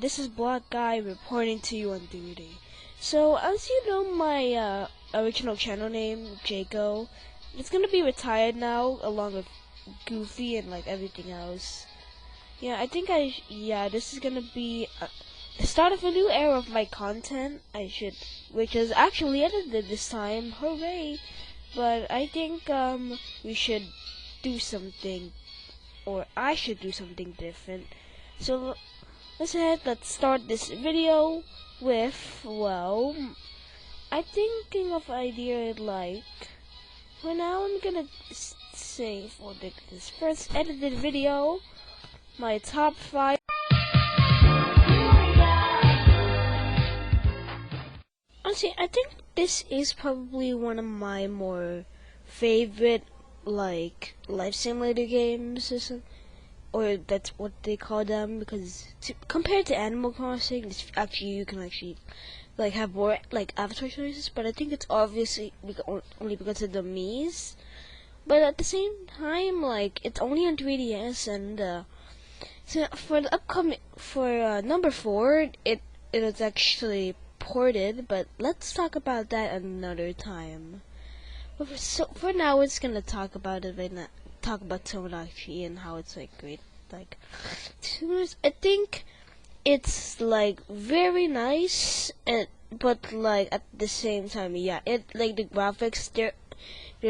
this is Black Guy reporting to you on duty. So, as you know, my original channel name, Jaco, it's gonna be retired now, along with Goofy and like everything else. Yeah, this is gonna be the start of a new era of my content. Which is actually edited this time. Hooray! But I think we should do something, or I should do something different. So let's start this video with, well, I'm thinking of idea like, for now I'm gonna say for this first edited video, my top 5. Honestly, I think this is probably one of my more favorite, like, life simulator games or something. Or that's what they call them, because compared to Animal Crossing, you can actually like have more like avatar choices. But I think it's obviously only because of the Mii's. But at the same time, like, it's only on 3DS, and so for the upcoming number 4, it is actually ported. But let's talk about that another time. So for now, we're just gonna talk about it right now. Talk about Tomodachi and how it's like great. Like, I think it's like very nice, but like at the same time, yeah, it like the graphics they're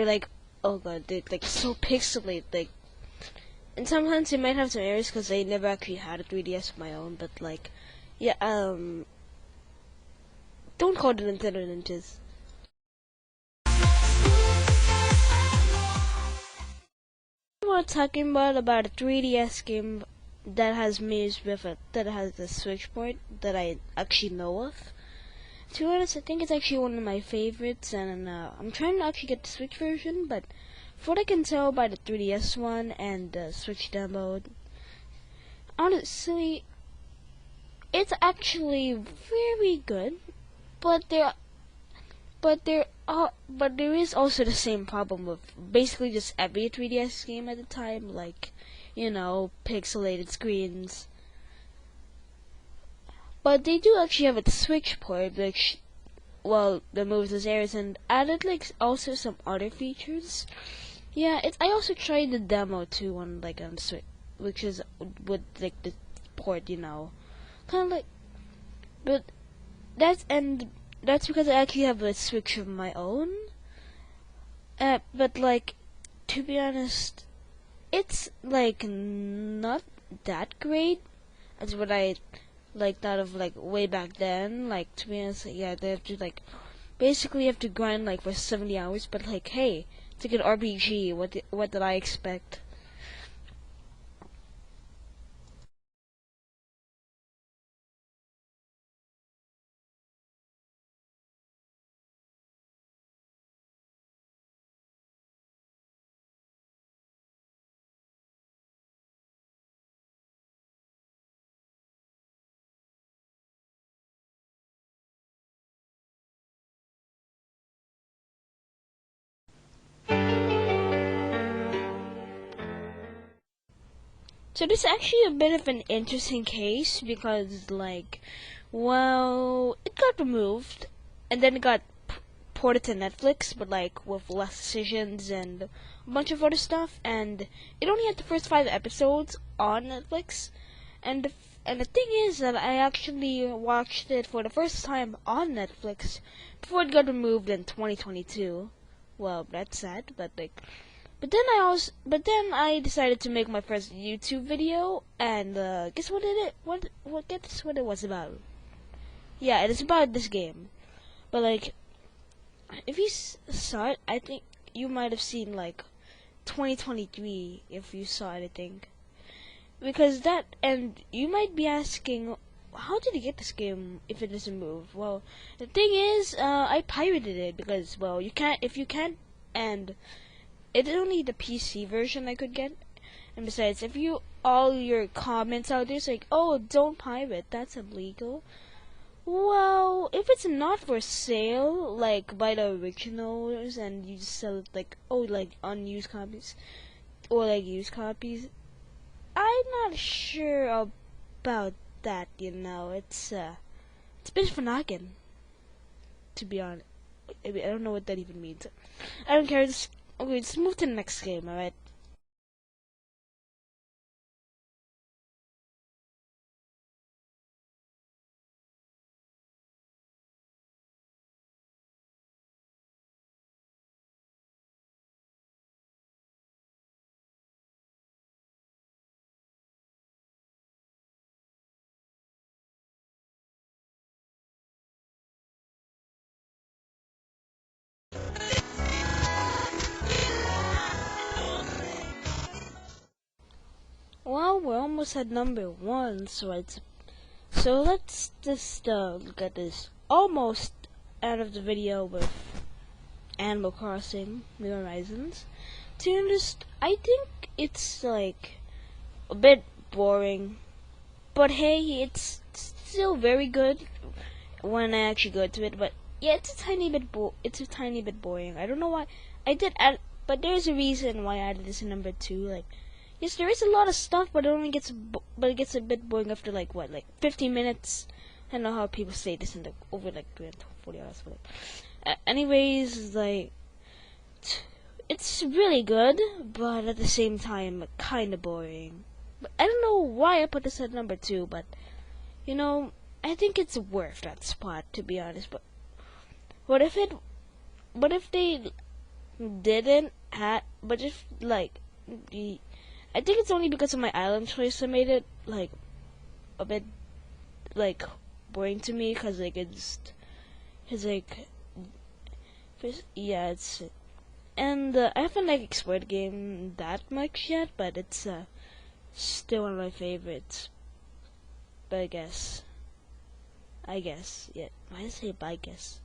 like, oh god, they're like so pixelated, like, and sometimes they might have some errors because I never actually had a 3DS of my own. But like, yeah, don't call the Nintendo ninjas. We're talking about a 3DS game that has Mii's with it, that has the Switch port that I actually know of. To be honest, I think it's actually one of my favorites, and I'm trying to actually get the Switch version, but from what I can tell by the 3DS one and the Switch demo, honestly, it's actually very good, but there is also the same problem with basically just every 3DS game at the time, like, you know, pixelated screens. But they do actually have a Switch port, which, well, removes those errors and added like also some other features. Yeah, I also tried the demo too on Switch, which is with like the port, you know, kind of like, but that's because I actually have a Switch of my own. But like, to be honest, it's like not that great as what I like thought of like way back then. Like, to be honest, yeah, they have to like basically have to grind like for 70 hours. But like, hey, it's like an RPG. What did I expect? So this is actually a bit of an interesting case because, like, well, it got removed and then it got ported to Netflix, but like with less decisions and a bunch of other stuff. And it only had the first 5 episodes on Netflix. And the thing is that I actually watched it for the first time on Netflix before it got removed in 2022. Well, that's sad, but like. But then I decided to make my first YouTube video, and guess what guess what it was about? Yeah, it is about this game. But like, if you saw it, I think you might have seen like 2023 if you saw it, I think. Because and you might be asking, how did you get this game if it doesn't move? Well, the thing is, I pirated it because, well, if you can't, and it's only the PC version I could get. And besides, if all your comments out there is like, oh, don't pirate, that's illegal. Well, if it's not for sale, like by the originals, and you just sell it like, oh, like unused copies, or like used copies, I'm not sure about that, it's a bit of a noggin, to be honest. I don't know what that even means. I don't care. Okay, let's move to the next game, alright? Well, we're almost at number 1, so let's just look at this almost out of the video with Animal Crossing New Horizons. I think it's like a bit boring, but hey, it's still very good when I actually go to it. But yeah, it's a tiny bit boring. I don't know why I did add, but there's a reason why I added this in number 2. Like, yes, there is a lot of stuff, but it gets a bit boring after like 15 minutes. I don't know how people say this in over like 40 hours. But anyways, like, it's really good, but at the same time, kind of boring. But I don't know why I put this at number 2, but I think it's worth that spot, to be honest. But what if it? What if they didn't have? But if like, I think it's only because of my island choice I made it like a bit like boring to me, cause like it's like, yeah, and I haven't like explored the game that much yet, but it's still one of my favorites. But I guess, yeah. Why did I say I guess?